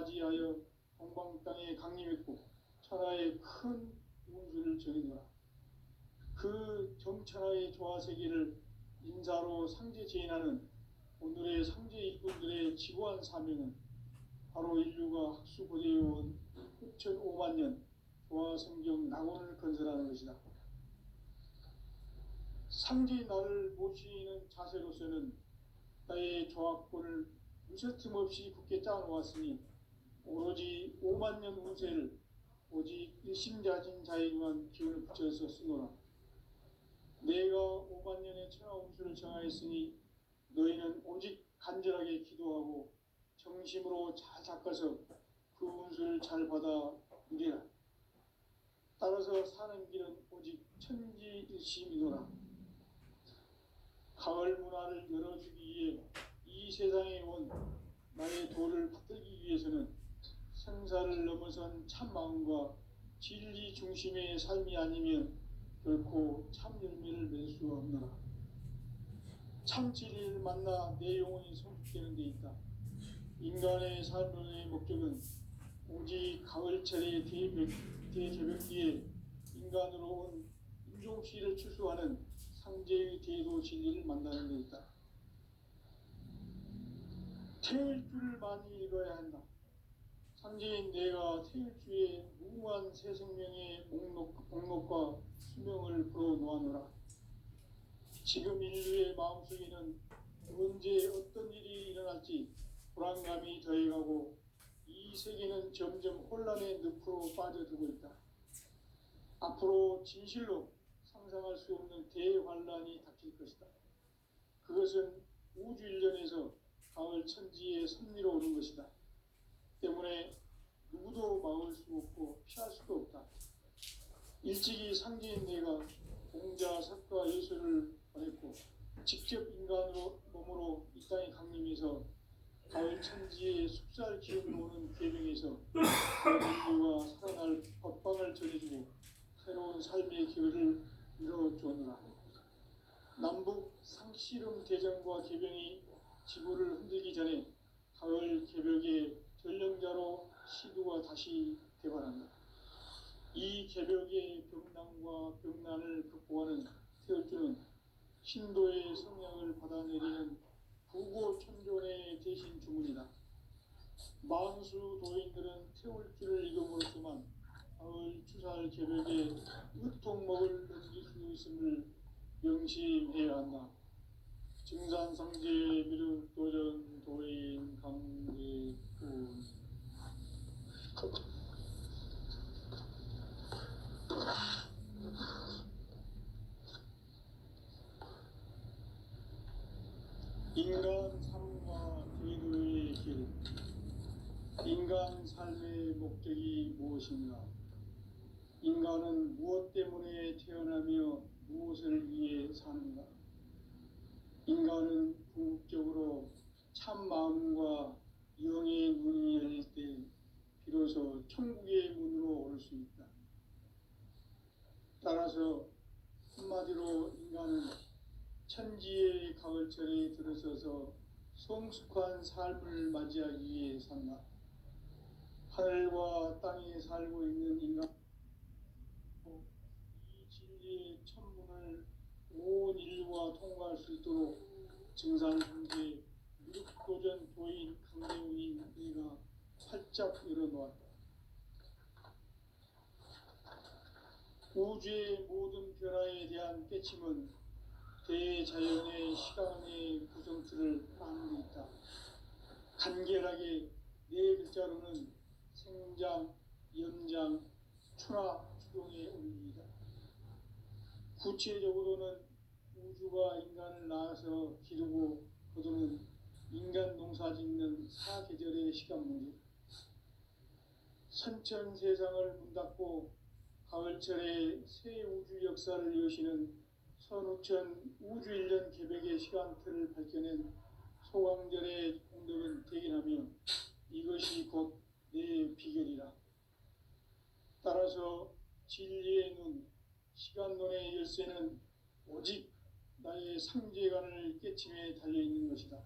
맞이하여 동방 땅에 강림했고 천하의 큰 운수를 정해노라. 그 정천하의 조화세계를 인사로 상제 제인하는 오늘의 상제 일꾼들의 지고한 사명은 바로 인류가 학수고대해온 6,500만 년 조화성경 낙원을 건설하는 것이다. 상제의 나를 모시는 자세로서는 나의 조합권을 무쇠틈 없이 굳게 짜놓았으니 오로지 5만 년 운세를 오직 일심자진 자에게만 기운을 붙여서 쓰노라. 내가 5만 년의 천하 운수를 정하였으니 너희는 오직 간절하게 기도하고 정심으로 잘 닦아서 그 운수를 잘 받아 누리라. 따라서 사는 길은 오직 천지일심이노라. 가을 문화를 열어주기 위해 이 세상에 온 나의 도를 받들기 위해서는 생사를 넘어선 참 마음과 진리 중심의 삶이 아니면 결코 참 열매를 맺을 수 없노라. 참 진리를 만나 내 영혼이 성숙되는 데 있다. 인간의 삶의 목적은 오직 가을철의 대제벽기에 인간으로 온 인종시를 추수하는 상제의 대도 진리를 만나는 데 있다. 태일주를 많이 읽어야 한다. 상제인 내가 태일주의 무궁한 새 생명의 목록과 수명을 풀어놓아노라. 지금 인류의 마음속에는 언제 어떤 일이 일어날지 불안감이 더해가고 이 세계는 점점 혼란의 늪으로 빠져들고 있다. 앞으로 진실로 상상할 수 없는 대환란이 닥칠 것이다. 그것은 우주 일련에서 가을 천지의 섭리로 오는 것이다. 때문에 누구도 막을 수 없고 피할 수도 없다. 일찍이 상제인 내가 공자, 석가, 예수를 보냈고 직접 인간으로 몸으로 이 땅에 강림해서 가을 천지의 숙살 기운을 오는 계명에서 인류가 살아날 법방을 전해주고 새로운 삶의 기회를 이뤄주었노라. 남북 상씨름 대전과 개병이 지구를 흔들기 전에 가을 개벽의 전령자로 시두가 다시 개발한다. 이 개벽의 병난과 병난을 극복하는 태울주는 신도의 성령을 받아내리는 부고천존의 대신 주문이다. 만수 도인들은 태울주를 읽음으로써만 가을 추살 개벽에 으통목을 넘길 수 있음을 명심해야 한다. 증산상제 미륵도전 도인 강제군 인간 삶과 제도의 길. 인간 삶의 목적이 무엇인가? 인간은 무엇 때문에 태어나며 무엇을 위해 사는가? 인간은 궁극적으로 참 마음과 영의 문이 열릴 때 비로소 천국의 문으로 오를 수 있다. 따라서 한마디로 인간은 천지의 가을철에 들어서서 성숙한 삶을 맞이하기 위해 산다. 하늘과 땅에 살고 있는 인간, 이 진리의 천문을 온 인류가 통과할 수 있도록 증산상제 미륵도전 도인 강대웅이 네가 활짝 열어놓았다. 우주의 모든 변화에 대한 깨침은 대자연의 시간의 구성틀을 따르고 있다. 간결하게 네 글자로는 생장, 연장, 추나 추동의 원리이다. 구체적으로는 우주가 인간을 낳아서 기르고 거두는 인간 농사 짓는 사계절의 시간 문제. 선천 세상을 문 닫고 가을철에 새 우주 역사를 여시는 선우천 우주일년 개벽의 시간틀을 밝혀낸 소강절의 공덕은 대견하며 이것이 곧 내 비결이라. 따라서 진리의 눈, 시간론의 열쇠는 오직 나의 상제관을 깨침에 달려있는 것이다.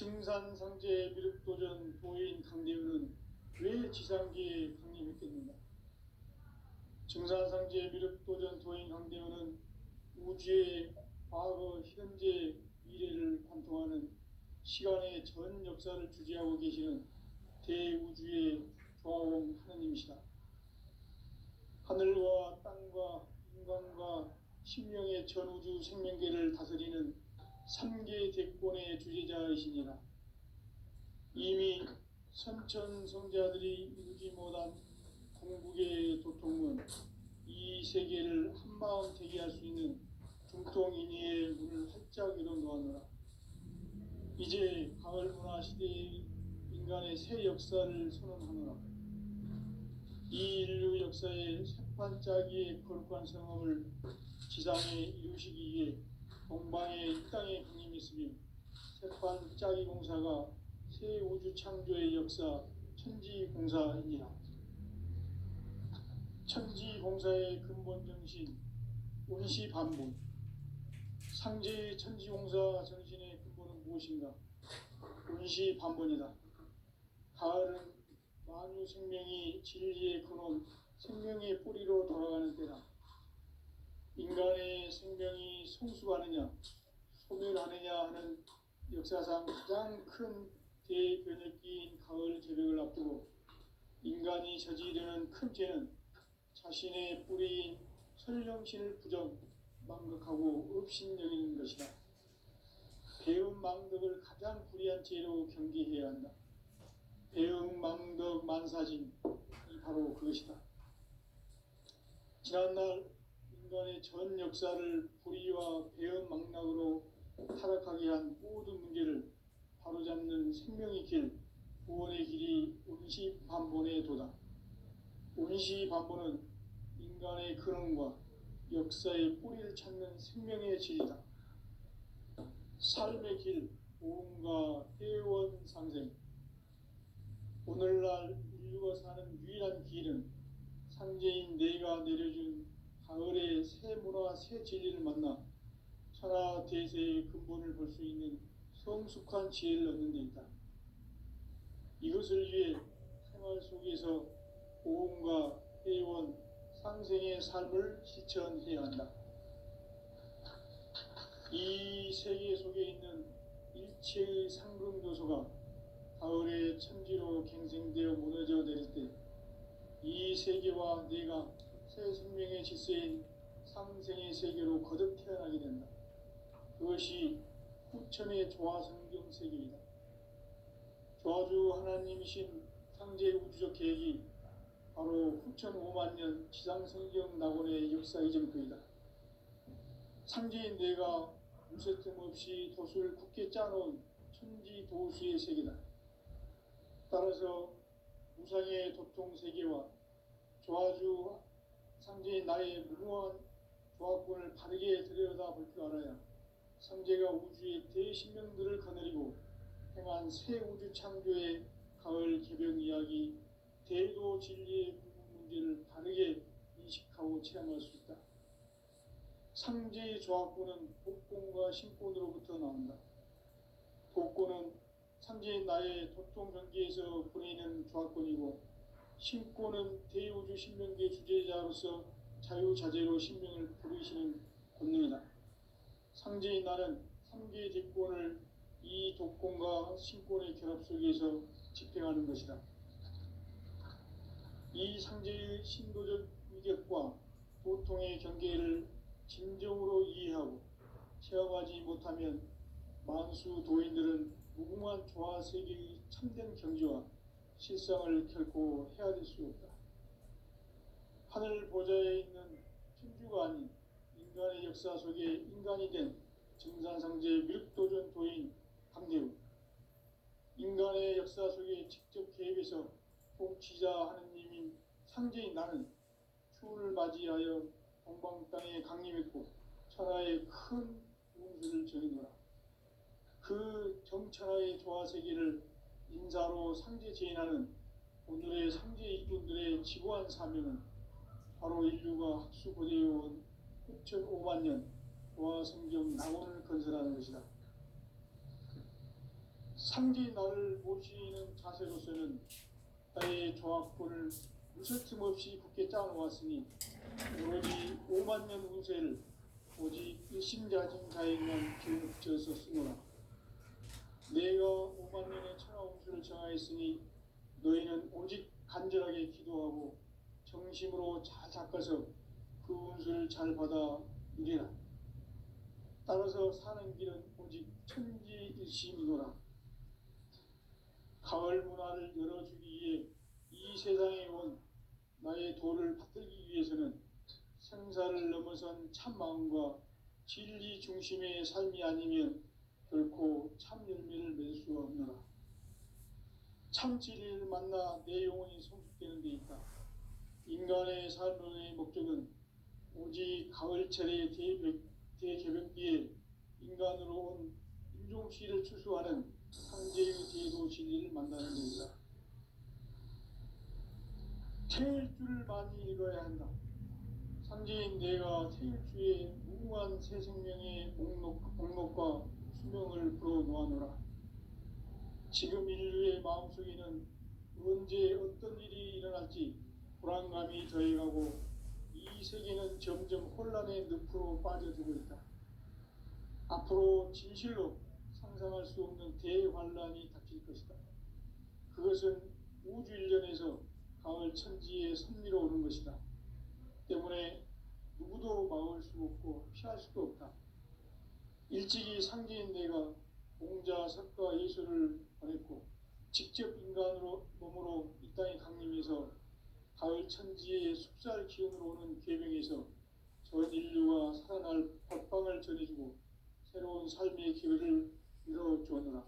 증산상제 미륵도전 도인 강대우는 왜 지상계에 강림했겠는가? 증산상제 미륵도전 도인 강대우는 우주의 과거, 현재, 미래를 관통하는 시간의 전 역사를 주재하고 계시는 대우주의 조화원 하느님이시다. 하늘과 땅과 인간과 신명의 전우주 생명계를 다스리는 3계 대권의 주재자이시니라. 이미 선천성자들이 이루지 못한 궁극의 도통은 이 세계를 한마음 되게 할 수 있는 중통인의의 문을 활짝 열어놓았노라. 이제 가을 문화 시대의 인간의 새 역사를 선언하노라. 이 인류 역사의 새판짜기의 거룩한 성험을 지상에 이루시기 위해 동방의 이 땅에 강림했으며 새판짜기 공사가 새 우주 창조의 역사 천지공사이니라. 천지공사의 근본 정신 운시반본. 상제의 천지공사 정신의 근본은 무엇인가? 운시반본이다. 가을은 만유 생명이 진리의 근원, 생명의 뿌리로 돌아가는 때다. 인간의 생명이 성숙하느냐, 소멸하느냐 하는 역사상 가장 큰 대변혁기인 가을 개벽을 앞두고 인간이 저지르는 큰 죄는 자신의 뿌리인 설령신을 부정, 망각하고 업신여기는 것이다. 배은망덕을 가장 불의한 죄로 경계해야 한다. 배은망덕 만사진이 바로 그것이다. 지난날 인간의 전 역사를 불의와 배은망락으로 타락하게 한 모든 문제를 바로잡는 생명의 길, 구원의 길이 운시반본의 도다. 운시반본은 인간의 근원과 역사의 뿌리를 찾는 생명의 질이다. 삶의 길, 오음과 회원상생. 오늘날 인류가 사는 유일한 길은 상제인 내가 내려준 가을의 새 문화, 새 진리를 만나 천하 대세의 근본을 볼 수 있는 성숙한 지혜를 얻는 데 있다. 이것을 위해 생활 속에서 오음과 회원, 상생의 삶을 실천해야 한다. 이 세계 속에 있는 일체의 상금도소가 가을의 천지로 갱생되어 무너져 내릴 때 이 세계와 내가 새 생명의 질서인 상생의 세계로 거듭 태어나게 된다. 그것이 후천의 조화성경 세계이다. 조화주 하나님이신 상제 우주적 계획이 바로 후천 5만 년 지상성경 낙원의 역사 이전표이다. 상제인 내가 무쇠뜸 없이 돛을 굳게 짜놓은 천지도수의 세계다. 따라서 무상의 도통 세계와 조화주 상제인 나의 무모한 조화권을 바르게 들여다볼 줄 알아야 상제가 우주의 대신명들을 거느리고 행한 새 우주 창조의 가을 개벽 이야기, 대도 진리의 문제를 바르게 인식하고 체험할 수 있다. 상제의 조화권은 복권과 신권으로부터 나온다. 복권은 상제인 나의 도통 경계에서 보내는 조화권이고, 신권은 대우주 신명계 주제자로서 자유자재로 신명을 부르시는 권능이다. 상제인 나는 3개 대권을 이 독권과 신권의 결합 속에서 집행하는 것이다. 이 상제의 신도적 위격과 도통의 경계를 진정으로 이해하고 체험하지 못하면 만수 도인들은 무궁한 조화 세계의 참된 경지와 실상을 결코 헤아릴 수 없다. 하늘 보좌에 있는 천주가 아닌 인간의 역사 속에 인간이 된 증산상제 미륵도전 도인 강대우. 인간의 역사 속에 직접 개입해서 통치자 하느님인 상제인 나는 추운을 맞이하여 동방 땅에 강림했고 천하의 큰 운수를 전해노라. 그 정천하의 조화세계를 인사로 상제 제인하는 오늘의 상제 이분들의 지고한 사명은 바로 인류가 학수고대해온 6,500년 조화성경 낙원을 건설하는 것이다. 상지 나를 모시는 자세로서는 나의 조합권을 무설틈 없이 굳게 짜놓았으니 오로지 5만 년 운세를 오직 일심자진자에게만 기울여서 쓰노라. 내가 5만 년의 천하 운수를 정하였으니 너희는 오직 간절하게 기도하고 정심으로 잘 닦아서 그 운수를 잘 받아 누리라. 따라서 사는 길은 오직 천지일심이노라. 가을 문화를 열어주기 위해 이 세상에 온 나의 도를 받들기 위해서는 생사를 넘어선 참 마음과 진리 중심의 삶이 아니면 결코 참 열매를 맺을 수 없노라. 참 진리를 만나 내 영혼이 성숙되는 데 있다. 인간의 삶의 목적은 오직 가을철의 대개벽기에 인간으로 온 인종시를 추수하는 상제의 대도 진리를 만나는 데이다. 태일주를 많이 읽어야 한다. 상제인 내가 태일주의 무궁한 새 생명의 목록과 수명을 불어놓아노라. 지금 인류의 마음속에는 언제 어떤 일이 일어날지 불안감이 더해가고 이 세계는 점점 혼란의 늪으로 빠져들고 있다. 앞으로 진실로 상상할 수 없는 대환란이 닥칠 것이다. 그것은 우주 일련에서 가을 천지의 섭리로 오는 것이다. 때문에 누구도 막을 수 없고 피할 수도 없다. 일찍이 상제인 내가 공자, 석가, 예수를 보냈고 직접 인간으로 몸으로 이 땅에 강림해서 가을 천지의 숲살 기운으로 오는 계명에서 전 인류가 살아날 법방을 전해주고 새로운 삶의 기회를 이뤄주었노라.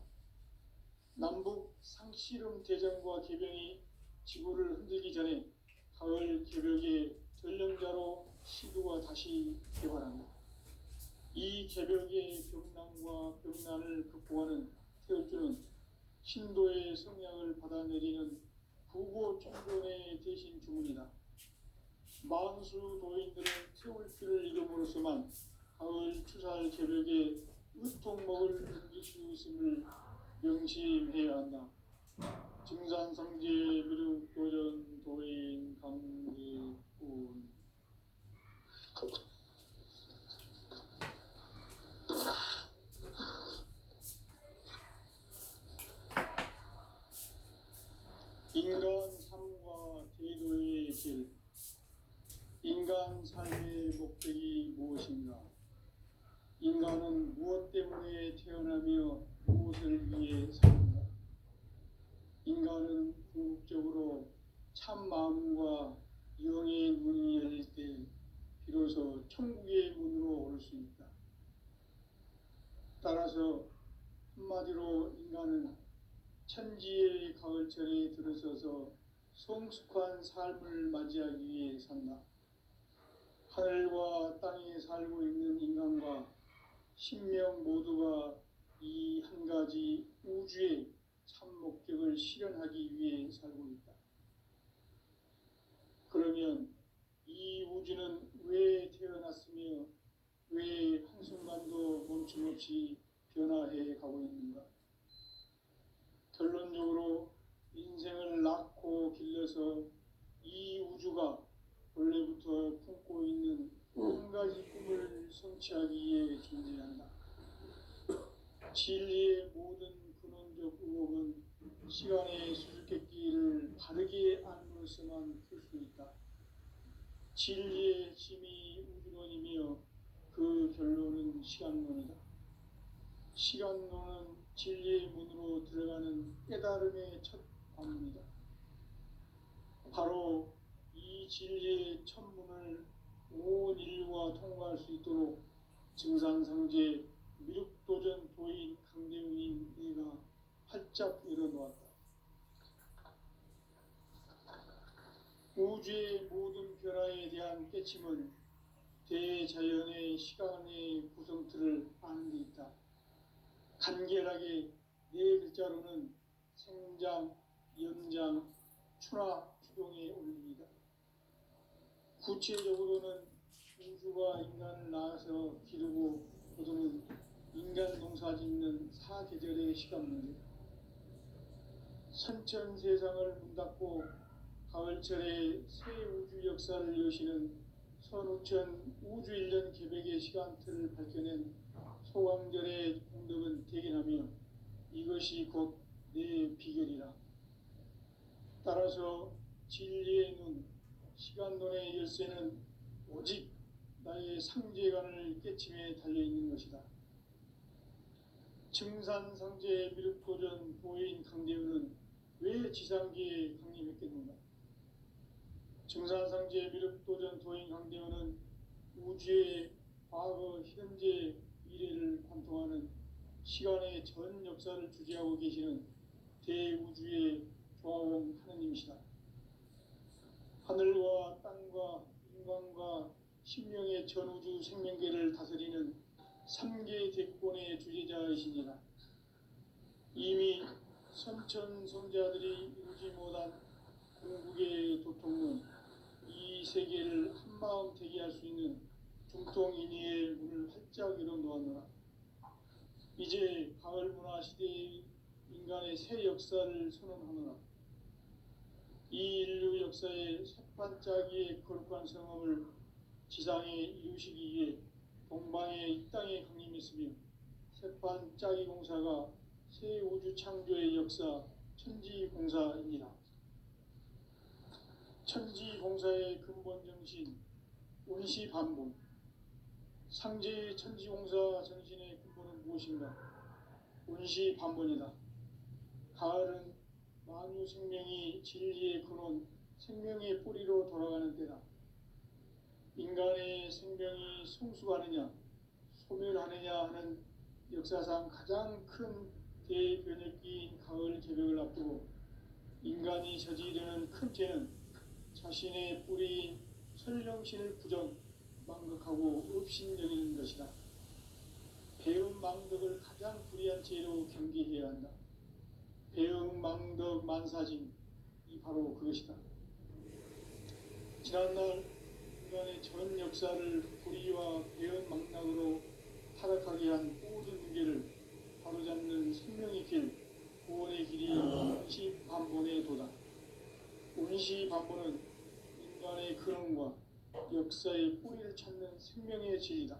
남북 상씨름 대전과 개병이 지구를 흔들기 전에 가을 개벽의 전령자로 시도가 다시 개발한다. 이 개벽의 병난과 병난을 극복하는 태울주는 신도의 성향을 받아내리는 부고 총론의 대신 주문이다. 만수 도인들은 태울주를 이름으로서만 가을 추살 개벽에 으통먹을 옮길 수 있음을 명심해야 한다. 증산상제 미륵 도전 도인 강계군. 인간 삶과 제도의 길. 인간 삶의 목적이 무엇인가? 인간은 무엇 때문에 태어나며 무엇을 위해 사는가? 인간은 궁극적으로 참 마음과 영의 문이 열릴 때 비로소 천국의 문으로 오를 수 있다. 따라서 한마디로 인간은 천지의 가을철에 들어서서 성숙한 삶을 맞이하기 위해 산다. 하늘과 땅에 살고 있는 인간과 신명 모두가 이 한 가지 우주의 참 목적을 실현하기 위해 살고 있다. 그러면 이 우주는 왜 태어났으며 왜 한순간도 멈춤없이 변화해 가고 있는가? 결론적으로 인생을 낳고 길러서 이 우주가 원래부터 품고 있는 한 가지 꿈을 성취하기 위해 존재한다. 진리의 모든 근원적 의혹은 시간의 수수께끼를 바르게 안으로서만 풀 수 있다. 진리의 핵심이 우주론이며 그 결론은 시간론이다. 시간론은 진리의 문으로 들어가는 깨달음의 첫 관문이다. 바로 이 진리의 첫 문을 온 인류가 통과할 수 있도록 증산상제 미륵도전 도인 강대웅인 이가 활짝 열어놓았다. 우주의 모든 변화에 대한 깨침은 대자연의 시간의 구성틀을 아는 데 있다. 간결하게 네 글자로는 생장, 연장, 추나, 추동의 원리이다. 구체적으로는 우주가 인간을 낳아서 기르고 거두는 인간 농사 짓는 사계절의 시간 문제다. 선천 세상을 문닫고 가을철에 새 우주 역사를 여시는 선우천 우주일년 계백의 시간틀을 밝혀낸 소강절의 공덕은 대견하며 이것이 곧 내 비결이라. 따라서 진리의 눈, 시간론의 열쇠는 오직 나의 상제관을 깨침에 달려있는 것이다. 증산상제 미륵도전 도인 강대우는 왜 지상계에 강림했겠는가? 증산상제 미륵도전 도인 강대우는 우주의 과거, 현재, 미래를 관통하는 시간의 전 역사를 주재하고 계시는 대우주의 조화원 하느님이시다. 하늘과 땅과 인간과 신명의 전우주 생명계를 다스리는 3개 대권의 주재자이시니라. 이미 선천성자들이 이루지 못한 궁극의 도통은 이 세계를 한마음 되게 할 수 있는 중통인의의 문을 활짝 열어놓았노라. 이제 가을 문화 시대의 인간의 새 역사를 선언하노라. 이 인류 역사의 새반짝이의 거룩한 성험을 지상에 이루시기 위해 동방의 이 땅에 강림했으며 새반짝이 공사가 새 우주 창조의 역사 천지공사입니다. 천지공사의 근본 정신 운시반본. 상제의 천지공사 정신의 근본은 무엇인가? 운시반본이다. 가을은 만유 생명이 진리의 근원, 생명의 뿌리로 돌아가는 때다. 인간의 생명이 성숙하느냐, 소멸하느냐 하는 역사상 가장 큰 대변혁기인 가을 개벽을 앞두고 인간이 저지르는 큰 죄는 자신의 뿌리인 설령신을 부정, 망극하고 업신여기는 것이다. 배움 망덕을 가장 불의한 죄로 경계해야 한다. 배움 망덕 만사징, 이 바로 그것이다. 지난날 인간의 전 역사를 불의와 배움 망락으로 타락하게 한 모든 문제를 바로잡는 생명의 길, 구원의 길이 운시반본의 도다. 운시반본은 인간의 근원과 역사의 뿌리를 찾는 생명의 진리다.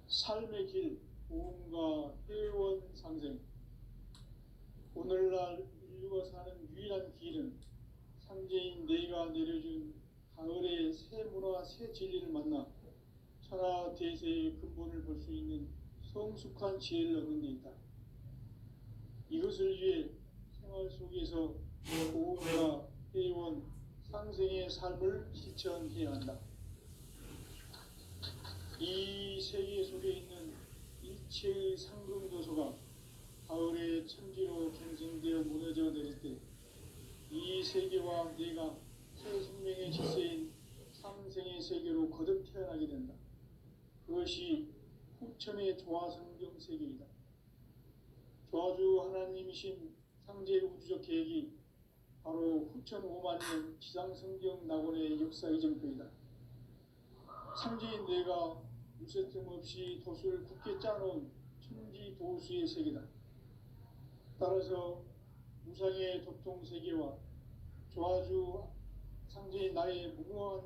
삶의 길, 보험과 회원 상생. 오늘날 인류가 사는 유일한 길은 상제인 내가 내려준 가을의 새 문화, 새 진리를 만나 천하 대세의 근본을 볼 수 있는 성숙한 지혜를 얻는 데 있다. 이것을 위해 생활 속에서 보험과 회원, 상생의 삶을 실천해야 한다. 이 세계 속에 있는 일체의 상금도서가 가을의 천지로 갱생되어 무너져 내릴 때 이 세계와 내가 새 생명의 질서인 상생의 세계로 거듭 태어나게 된다. 그것이 후천의 조화성경 세계이다. 조화주 하나님이신 상제 우주적 계획이 바로 후천 5만년 지상성경 낙원의 역사 이정표이다. 상제인 내가 무쇠틈 없이 도수를 굳게 짜놓은 천지 도수의 세계다. 따라서 무상의 도통 세계와 조화주 상제인 나의 무궁한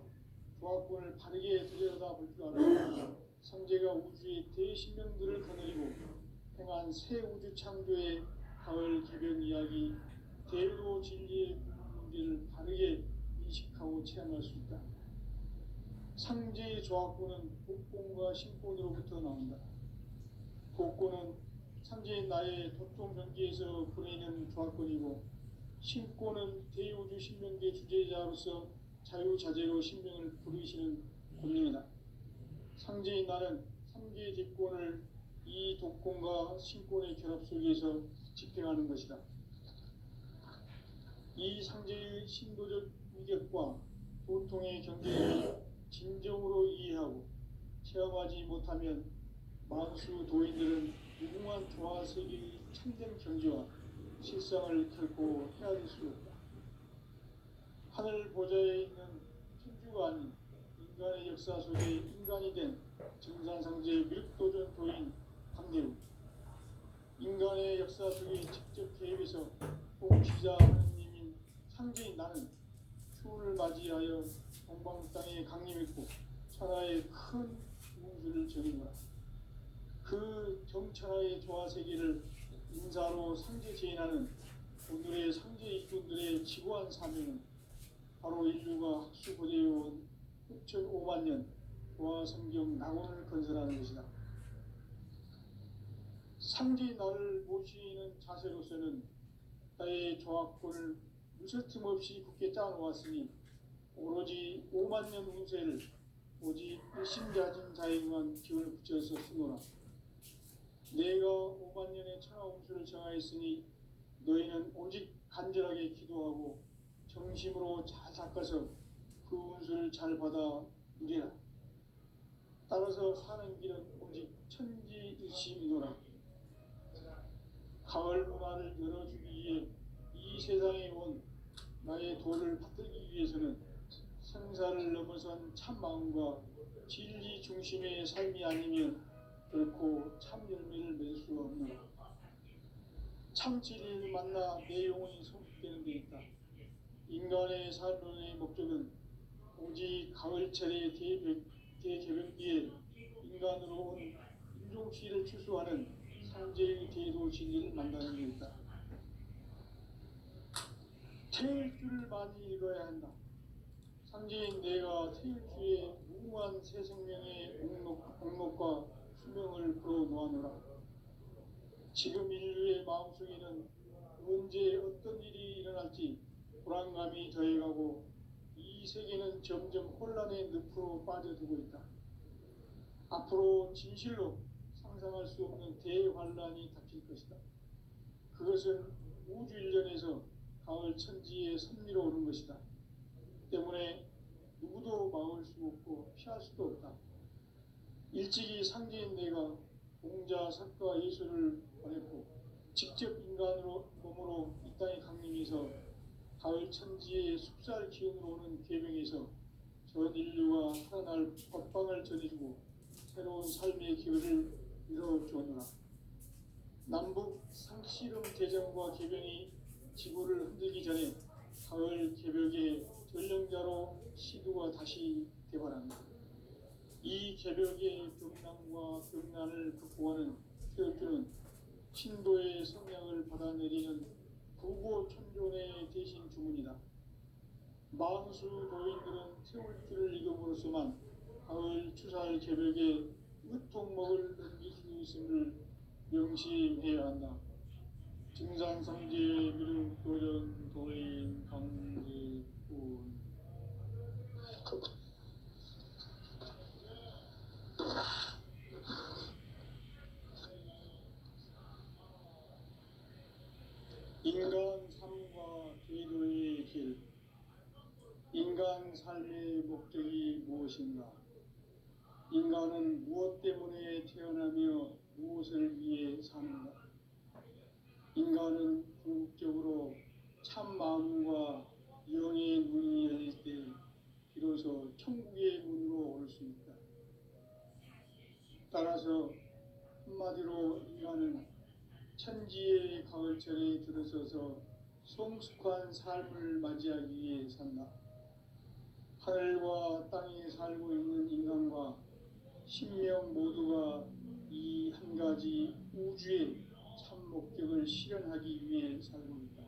조화권을 바르게 들여다볼 줄 알아 상제가 우주의 대신명들을 거느리고 행한 새 우주 창조의 가을 개변 이야기, 대로 진리의 문제를 바르게 인식하고 체험할 수 있다. 상제의 조화권은 복권과 신권으로부터 나온다. 복권은 상제인 나의 도통 경기에서 보내는 조화권이고, 신권은 대우주 신명계 주제자로서 자유자재로 신명을 부르시는 권능이다. 상제인 나는 3개의 대권을 이 독권과 신권의 결합 속에서 집행하는 것이다. 이 상제의 신도적 위격과 도통의 경계를 진정으로 이해하고 체험하지 못하면 만수 도인들은 무궁한 조화 세계의 참된 경지와 실상을 결코 헤아릴 수 없다. 하늘 보좌에 있는 천주가 아닌 인간의 역사 속에 인간이 된 증산상제 미륵도전 도인 강대우. 인간의 역사 속에 직접 개입해서 인자 하느님인 상제인 나는 추운을 맞이하여 동방 땅에 강림했고 천하의 큰 운수를 전이노라. 그 정천하의 조화 세계를 인사로 상제 제인하는 오늘의 상제 일꾼들의 지고한 사명은 바로 인류가 학수고대해온 6,500만 년 조화 성경 낙원을 건설하는 것이다. 상제 나를 모시는 자세로서는 나의 조합권을 무설틈 없이 굳게 짜놓았으니 오로지 5만 년 운세를 오직 일심자진 자에게만 기운을 붙여서 쓰노라. 내가 5만 년의 천하 운수를 정하였으니 너희는 오직 간절하게 기도하고 정심으로 잘 닦아서 그 운수를 잘 받아 누리라. 따라서 사는 길은 오직 천지일심이노라. 가을 문화를 열어주기 위해 이 세상에 온 나의 도를 받들기 위해서는 생사를 넘어선 참 마음과 진리 중심의 삶이 아니면 결코 참 열매를 맺을 수 없노라. 참 진리를 만나 내 영혼이 성숙되는 데 있다. 인간의 삶의 목적은 오직 가을철의 대개변기에 인간으로 온 인종시를 추수하는 상제의 대도 진리를 만나는 데 있다. 태일주를 많이 읽어야 한다. 상제인 내가 태일주의 무궁한 새 생명의 목록과 수명을 풀어놓아노라. 지금 인류의 마음속에는 언제 어떤 일이 일어날지 불안감이 더해가고 이 세계는 점점 혼란의 늪으로 빠져들고 있다. 앞으로 진실로 상상할 수 없는 대환란이 닥칠 것이다. 그것은 우주 일련에서 가을 천지의 섭리로 오는 것이다. 때문에 누구도 막을 수 없고 피할 수도 없다. 일찍이 상제인 내가 공자, 석가, 예수를 보냈고 직접 인간으로 몸으로 이 땅에 강림해서 가을 천지의 숲살 기운으로 오는 계명에서 전 인류가 살아날 법방을 전해주고 새로운 삶의 기회를 이뤄주었노라. 남북 상씨름 대전과 개병이 지구를 흔들기 전에 가을 개벽의 전령자로 시두가 다시 개발합니다. 이 개벽의 병난과 병난을 극복하는 태울주는 신도의 성량을 받아내리는 부고천존의 대신 주문이다. 만수 도인들은 태울주를 읽음으로써만 가을 추살 개벽에 으통먹을 넘길 수 있음을 명심해야 한다. 증산상제 미륵도전 도인 강제군. 인간 삶과 제도의 길. 인간 삶의 목적이 무엇인가? 인간은 무엇 때문에 태어나며 무엇을 위해 사는가? 인간은 궁극적으로 참 마음과 영의 눈이 열릴 때 비로소 천국의 문으로 올 수 있다. 따라서 한마디로 인간은 천지의 가을철에 들어서서 성숙한 삶을 맞이하기 위해 산다. 하늘과 땅에 살고 있는 인간과 신명 모두가 이 한 가지 우주의 참 목적을 실현하기 위해 살고 있다.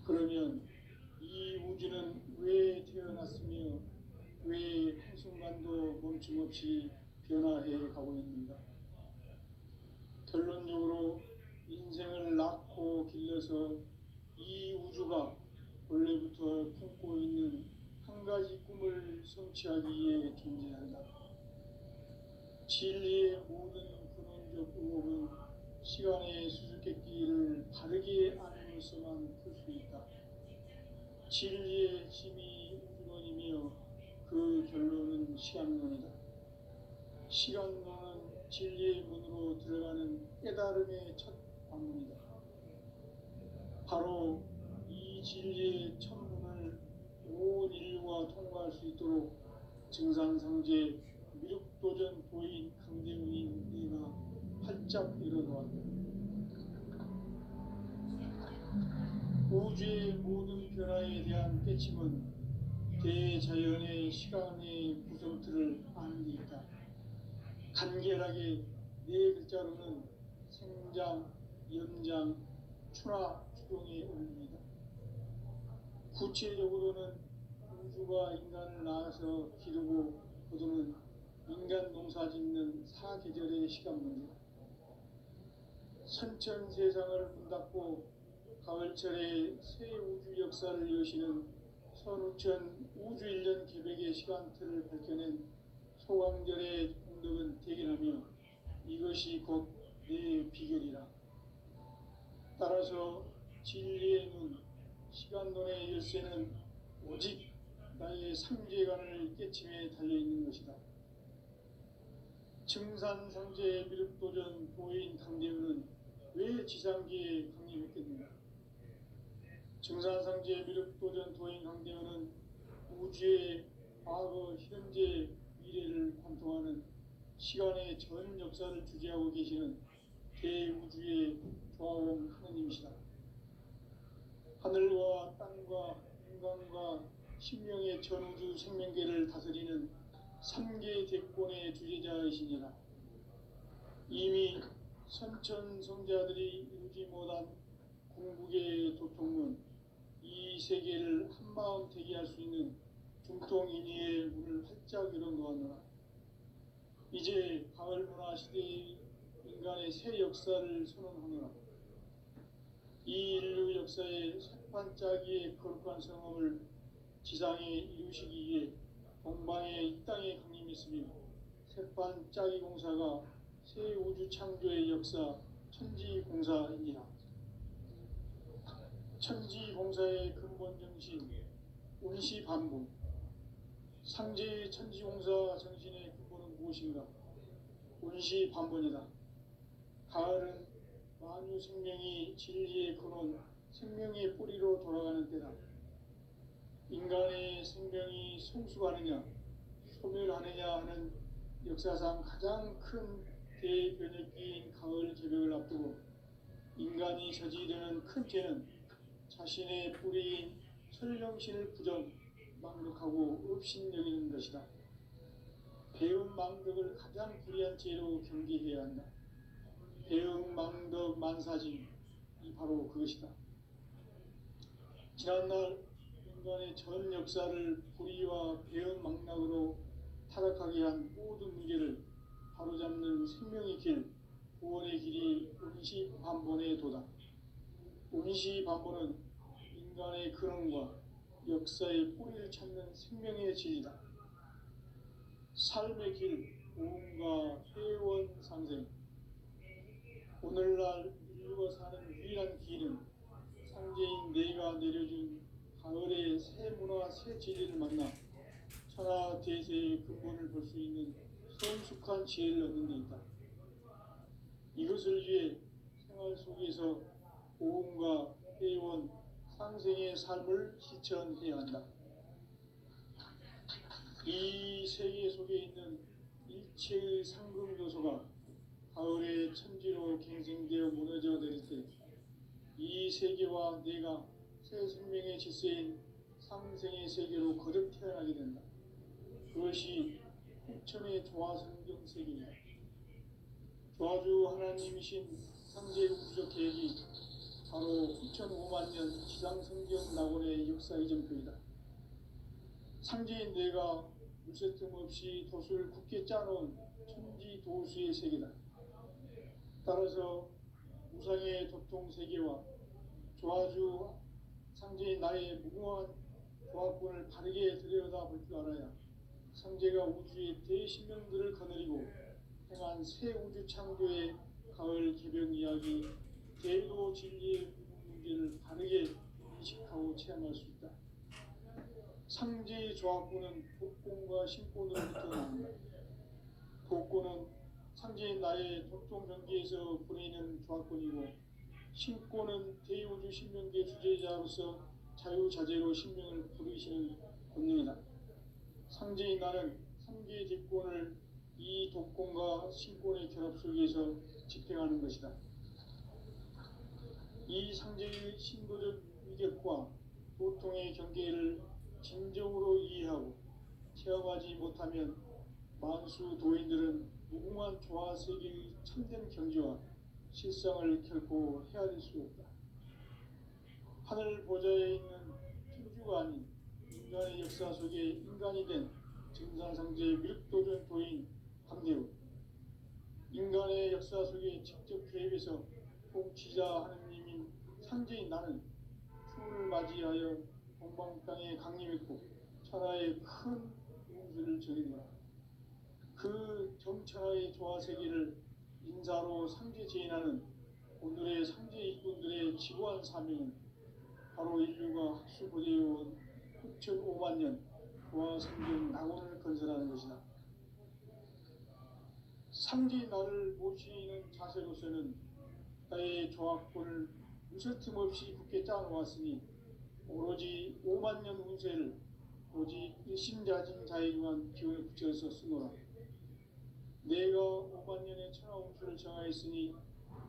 그러면 이 우주는 왜 태어났으며 왜 한순간도 멈춤없이 변화해 가고 있는가? 결론적으로 인생을 낳고 길러서 이 우주가 원래부터 품고 있는 한 가지 꿈을 성취하기 위해 존재한다. 진리의 모든 근원적 의혹은 시간의 수수께끼를 바르게 알므로서만 풀 수 있다. 진리의 힘이 우주론이며 그 결론은 시간론이다. 시간론은 진리의 문으로 들어가는 깨달음의 첫 방문이다. 바로 이 진리의 천문을 온 인류가 통과할 수 있도록 증산상제 미륵도전 도인 강대훈인 내가 활짝 열어놓았다. 우주의 모든 변화에 대한 깨침은 대자연의 시간의 구성틀을 아는 데 있다. 간결하게 네 글자로는 생장, 연장, 추나 추동의 의미입니다. 구체적으로는 우주가 인간을 낳아서 기르고 거두는 인간 농사 짓는 사계절의 시간입니다. 선천 세상을 문닫고 가을철에 새 우주 역사를 여시는 선우천 우주 1년 개백의 시간틀을 밝혀낸 소강절의 공덕은 대견하며 이것이 곧 내 비결이라. 따라서 진리의 눈, 시간론의 열쇠는 오직 나의 상제관을 깨침에 달려있는 것이다. 증산상제 미륵도전 도인 강대우는 왜 지상기에 강림했겠는가? 증산상제 미륵도전 도인 강대우는 우주의 과거, 현재, 미래를 관통하는 시간의 전 역사를 주재하고 계시는 대우주의 조화원 하느님이시다. 하늘과 땅과 인간과 신명의 전우주 생명계를 다스리는 3계 대권의 주재자이시니라. 이미 선천성자들이 이루지 못한 궁극의 도통문, 이 세계를 한마음 되게 할 수 있는 중통인의의 문을 활짝 열어놓았노라. 이제 가을 문화 시대의 인간의 새 역사를 선언하노라. 이 인류 역사의 새반짝이의 거룩한 성험을 지상에 이루시기 위해 동방의 이 땅에 강림했으며 새반짝이 공사가 새 우주 창조의 역사 천지공사이니라. 천지공사의 근본 정신 운시반복. 상제의 천지공사 정신의 근본은 무엇인가? 운시반복이다. 가을은 만유 생명이 진리의 근원, 생명의 뿌리로 돌아가는 때다. 인간의 생명이 성숙하느냐, 소멸하느냐 하는 역사상 가장 큰 대변혁기인 가을 개벽을 앞두고 인간이 저지르는 큰 죄는 자신의 뿌리인 설령신을 부정, 망덕하고 업신여기는 것이다. 배움 망덕을 가장 불의한 죄로 경계해야 한다. 배움 망덕 만사징, 이 바로 그것이다. 지난날 인간의 전 역사를 불의와 배움 망락으로 타락하게 한 모든 문제를 바로잡는 생명의 길, 구원의 길이 운시반본의 도다. 운시반본은 인간의 근원과 역사의 뿌리를 찾는 생명의 진리다. 삶의 길, 고음과 회원 상생. 오늘날 인류가 사는 유일한 길은 상제인 내가 내려준 가을의 새 문화, 새 진리를 만나 천하 대세의 근본을 볼 수 있는 성숙한 지혜를 얻는 데 있다. 이것을 위해 생활 속에서 고음과 회원, 상생의 삶을 실천해야 한다. 이 세계 속에 있는 일체의 상금 요소가 가을의 천지로 갱생되어 무너져 내릴 때 이 세계와 내가 새 생명의 질서인 상생의 세계로 거듭 태어나게 된다. 그것이 후천의 조화성경 세계이다. 조화주 하나님이신 상제 우주적 계획이 바로 후천 5만 년 지상성경 낙원의 역사 이전표이다. 상제인 내가 물새틈 없이 돛을 굳게 짜놓은 천지 도수의 세계다. 따라서 우상의 도통 세계와 조화주 상제인 나의 무궁한 조화권을 바르게 들여다볼 줄 알아야 상제가 우주의 대신명들을 거느리고 행한 새 우주 창조의 가을 개벽 이야기, 대도 진리의 문제를 바르게 인식하고 체험할 수 있다. 상제의 조화권은 독권과 신권으로부터 나온다. 독권은 상제인 나의 도통 경계에서 보내는 조화권이고, 신권은 대우주 신명계 주제자로서 자유자재로 신명을 부르시는 권능이다. 상제인 나는 3개 대권을 이 독권과 신권의 결합 속에서 집행하는 것이다. 이 상제의 신도적 위격과 도통의 경계를 진정으로 이해하고 체험하지 못하면 만수 도인들은 무궁한 조화 세계의 참된 경지와 실상을 결코 헤아릴 수 없다. 하늘 보좌에 있는 천주가 아닌 인간의 역사 속에 인간이 된 증산상제 미륵도전 도인 강대우, 인간의 역사 속에 직접 개입해서 통치자 하느님인 상제인 나는 추운을 맞이하여 동방 땅에 강림했고 천하의 큰 운수를 정해내라. 그 정천하의 조화세계를 인사로 상제 제인하는 오늘의 상제 일꾼들의 지구한 사명은 바로 인류가 학수고대해온 6,500만 년 조화성경 낙원을 건설하는 것이다. 상제 나를 모시는 자세로서는 나의 조합권을 무설틈 없이 굳게 짜놓았으니 오로지 5만 년 운세를 오직 일심자진 자에게만 기운을 붙여서 쓰노라. 내가 5만 년의 천하 운수를 정하였으니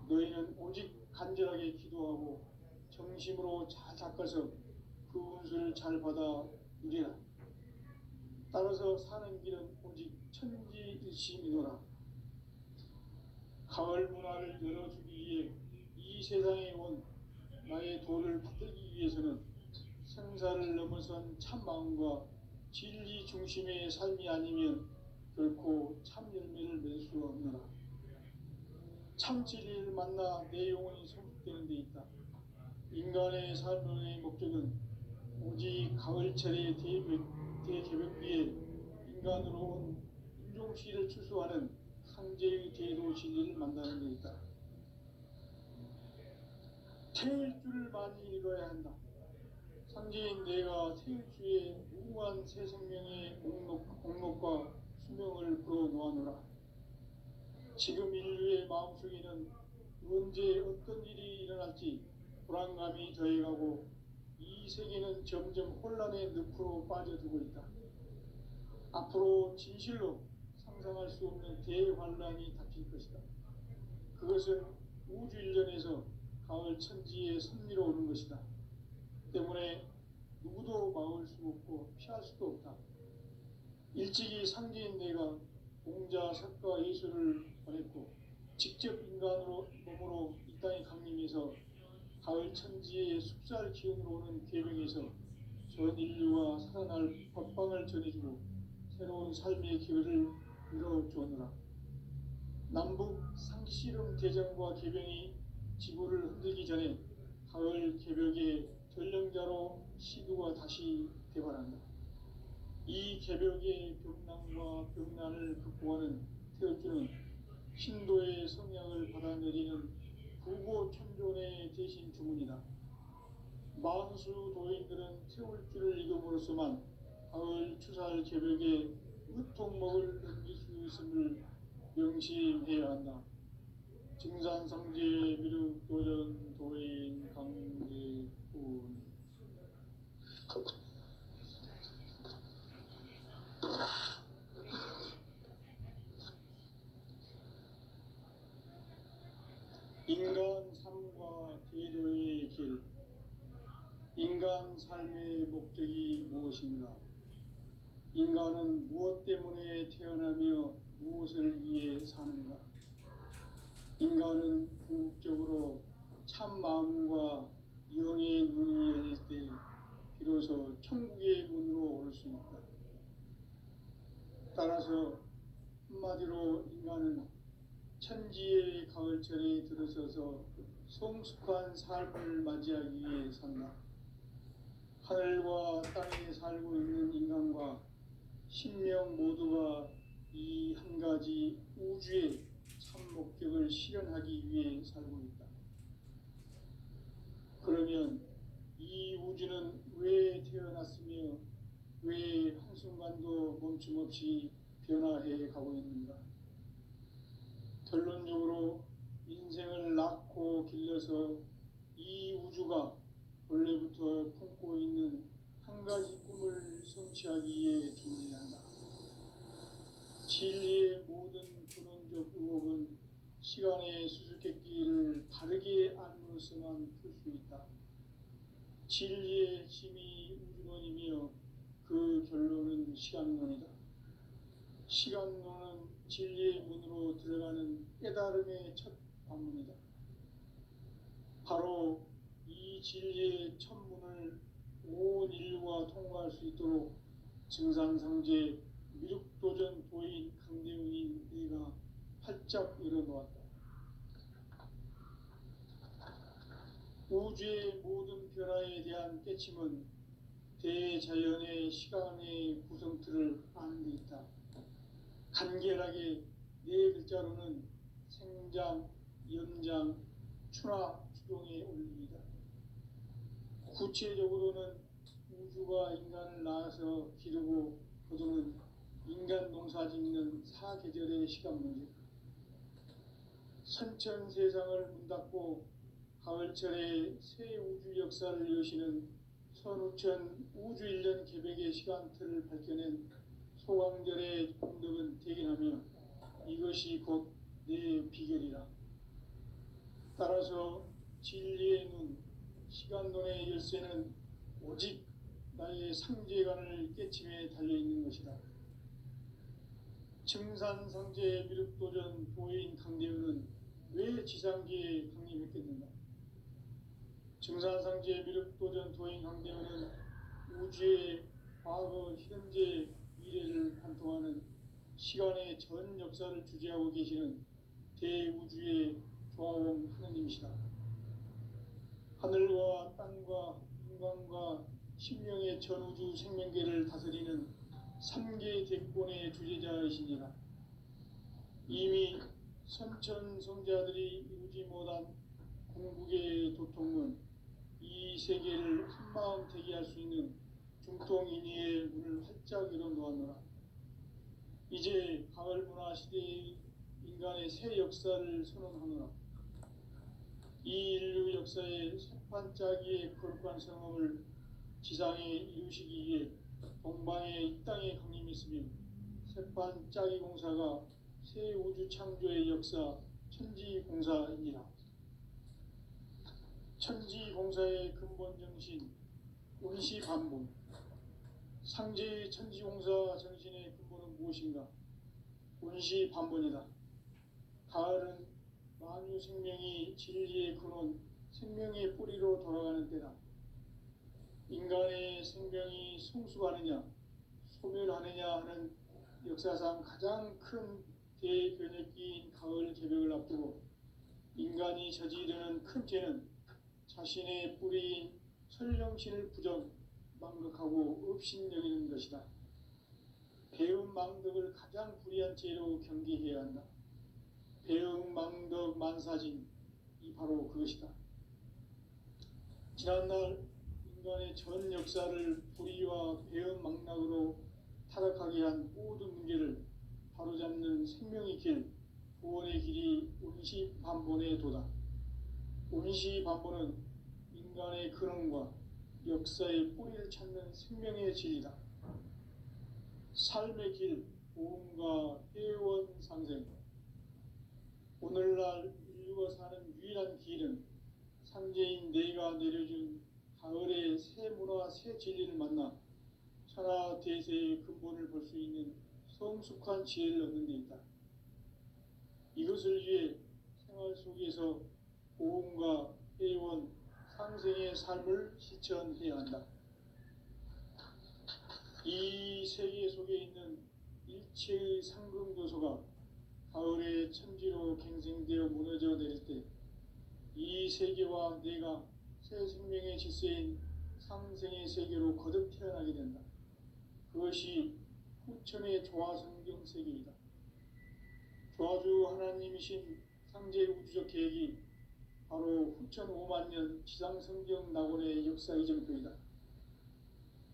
너희는 오직 간절하게 기도하고 정심으로 잘 닦아서 그 운수를 잘 받아 누리라. 따라서 사는 길은 오직 천지일심이노라. 가을 문화를 열어주기 위해 이 세상에 온 나의 도를 붙들기 위해서는 생사를 넘어선 참 마음과 진리 중심의 삶이 아니면 결코 참 열매를 맺을 수 없노라. 참 진리를 만나 내 영혼이 성숙되는 데 있다. 인간의 삶의 목적은 오직 가을철의 대개벽비에 인간으로 온 인종시를 추수하는 상제의 제도 진리를 만나는 데 있다. 태일 줄을 많이 읽어야 한다. 상제인 내가 태일주의 무궁한 새 생명의 목록과 수명을 불어놓아노라. 지금 인류의 마음속에는 언제 어떤 일이 일어날지 불안감이 더해가고 이 세계는 점점 혼란의 늪으로 빠져들고 있다. 앞으로 진실로 상상할 수 없는 대환란이 닥칠 것이다. 그것은 우주 일전에서 가을 천지에 섭리로 오는 것이다. 때문에 누구도 막을 수 없고 피할 수도 없다. 일찍이 상제인 내가 공자, 석가, 예수를 보냈고 직접 인간으로 몸으로 이 땅에 강림해서 가을 천지의 숲살 기운으로 오는 계명에서 전 인류와 살아날 법방을 전해주고 새로운 삶의 기회를 이뤄주었노라. 남북 상씨름 대전과 개병이 지구를 흔들기 전에 가을 개벽의 전령자로 시두가 다시 대발한다. 이 개벽의 병난과 병난을 극복하는 태엽주는 신도의 성향을 받아내리는 부고천존의 대신 주문이다. 만수 도인들은 태울주를 읽음으로써만 가을 추살 개벽에 으통먹을 넘길 수 있음을 명심해야 한다. 증산상제 미륵도전 도인 강대훈. 인간 삶과 제도의 길. 인간 삶의 목적이 무엇인가? 인간은 무엇 때문에 태어나며 무엇을 위해 사는가? 인간은 궁극적으로 참 마음과 영의 문이 열릴 때 비로소 천국의 문으로 올 수 있다. 따라서 한마디로 인간은 천지의 가을철에 들어서서 성숙한 삶을 맞이하기 위해 산다. 하늘과 땅에 살고 있는 인간과 신명 모두가 이 한 가지 우주의 참 목적을 실현하기 위해 살고 있다. 그러면 이 우주는 왜 태어났으며 왜 한순간도 멈춤없이 변화해 가고 있는가? 결론적으로 인생을 낳고 길러서 이 우주가 원래부터 품고 있는 한 가지 꿈을 성취하기 위해 존재한다. 진리의 모든 근원적 의혹은 시간의 수수께끼를 바르게 안으로 이름으로서만 풀 수 있다. 진리의 힘이 우주론이며 그 결론은 시간론이다. 시간론은 진리의 문으로 들어가는 깨달음의 첫 관문이다. 바로 이 진리의 첫 문을 온 인류가 통과할 수 있도록 증산상제 미륵도전 도인 강대훈인 네가 활짝 열어놓았다. 우주의 모든 변화에 대한 깨침은 대자연의 시간의 구성틀을 아는 데 있다. 간결하게 네 글자로는 생장, 연장, 추나 추동의 원리이다. 구체적으로는 우주가 인간을 낳아서 기르고 거두는 인간 농사 짓는 사계절의 시간 문제, 선천 세상을 문 닫고 가을철에 새 우주 역사를 여시는 선우천 우주 1년 개백의 시간틀을 밝혀낸 소강절의 공덕은 대견하며 이것이 곧 내 비결이라. 따라서 진리의 눈, 시간론의 열쇠는 오직 나의 상제관을 깨침에 달려있는 것이다. 증산상제 미륵도전 도인 강대훈은 왜 지상기에 강림했겠는가? 증산상제 미륵도전 도인 강대훈은 우주의 과거, 현재, 미래를 관통하는 시간의 전 역사를 주재하고 계시는 대우주의 조화원 하느님이시다. 하늘과 땅과 인간과 신명의 전우주 생명계를 다스리는 3개 대권의 주재자이시니라. 이미 선천성자들이 이루지 못한 궁극의 도통은 이 세계를 한마음 대기할 수 있는 중통인의의 문을 활짝 열어놓았노라. 이제 가을 문화 시대의 인간의 새 역사를 선언하노라. 이 인류 역사의 새판짜기의 거룩한 성험을 지상에 이루시기 위해 동방의 이 땅에 강림했으며 새판짜기 공사가 새 우주 창조의 역사 천지공사이니라. 천지공사의 근본 정신 운시반복. 상제의 천지공사 정신의 근본은 무엇인가? 운시반복이다. 가을은 만유 생명이 진리의 근원, 생명의 뿌리로 돌아가는 때다. 인간의 생명이 성숙하느냐, 소멸하느냐 하는 역사상 가장 큰 대변혁기인 가을 개벽을 앞두고 인간이 저지르는 큰 죄는 자신의 뿌리인 설령신을 부정, 망극하고 업신여기는 것이다. 배움 망덕을 가장 불의한 죄로 경계해야 한다. 배움 망덕 만사진, 이 바로 그것이다. 지난날 인간의 전 역사를 불의와 배움 망락으로 타락하게 한 모든 문제를 바로잡는 생명의 길, 구원의 길이 운시반본의 도다. 운시반본은 인간의 근원과 역사의 뿌리를 찾는 생명의 진리다. 삶의 길, 보험과 회원 상생. 오늘날 인류가 사는 유일한 길은 상제인 내가 내려준 가을의 새 문화, 새 진리를 만나 천하 대세의 근본을 볼 수 있는 성숙한 지혜를 얻는 데 있다. 이것을 위해 생활 속에서 보험과 회원, 상생의 삶을 실천해야 한다. 이 세계 속에 있는 일체의 상금도서가 가을의 천지로 갱생되어 무너져 내릴 때 이 세계와 내가 새 생명의 질서인 상생의 세계로 거듭 태어나게 된다. 그것이 후천의 조화성경 세계이다. 조화주 하나님이신 상제 우주적 계획이 바로 후천 5만 년 지상성경 낙원의 역사 이정표이다.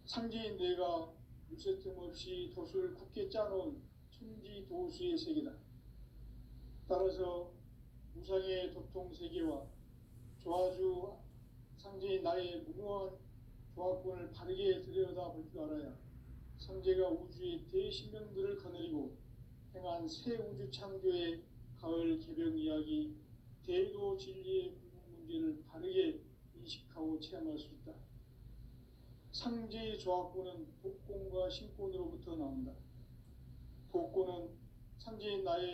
상제인 내가 유세 틈 없이 도수를 굳게 짜놓은 천지 도수의 세계다. 따라서 무상의 도통 세계와 조화주 상제인 나의 무모한 조화권을 바르게 들여다볼 줄 알아야 상제가 우주의 대신명들을 거느리고 행한 새 우주 창조의 가을 개벽 이야기, 대도 진리의 문제를 바르게 인식하고 체험할 수 있다. 상제의 조합구는 복권과 신권으로부터 나온다. 복권은 상제인 나의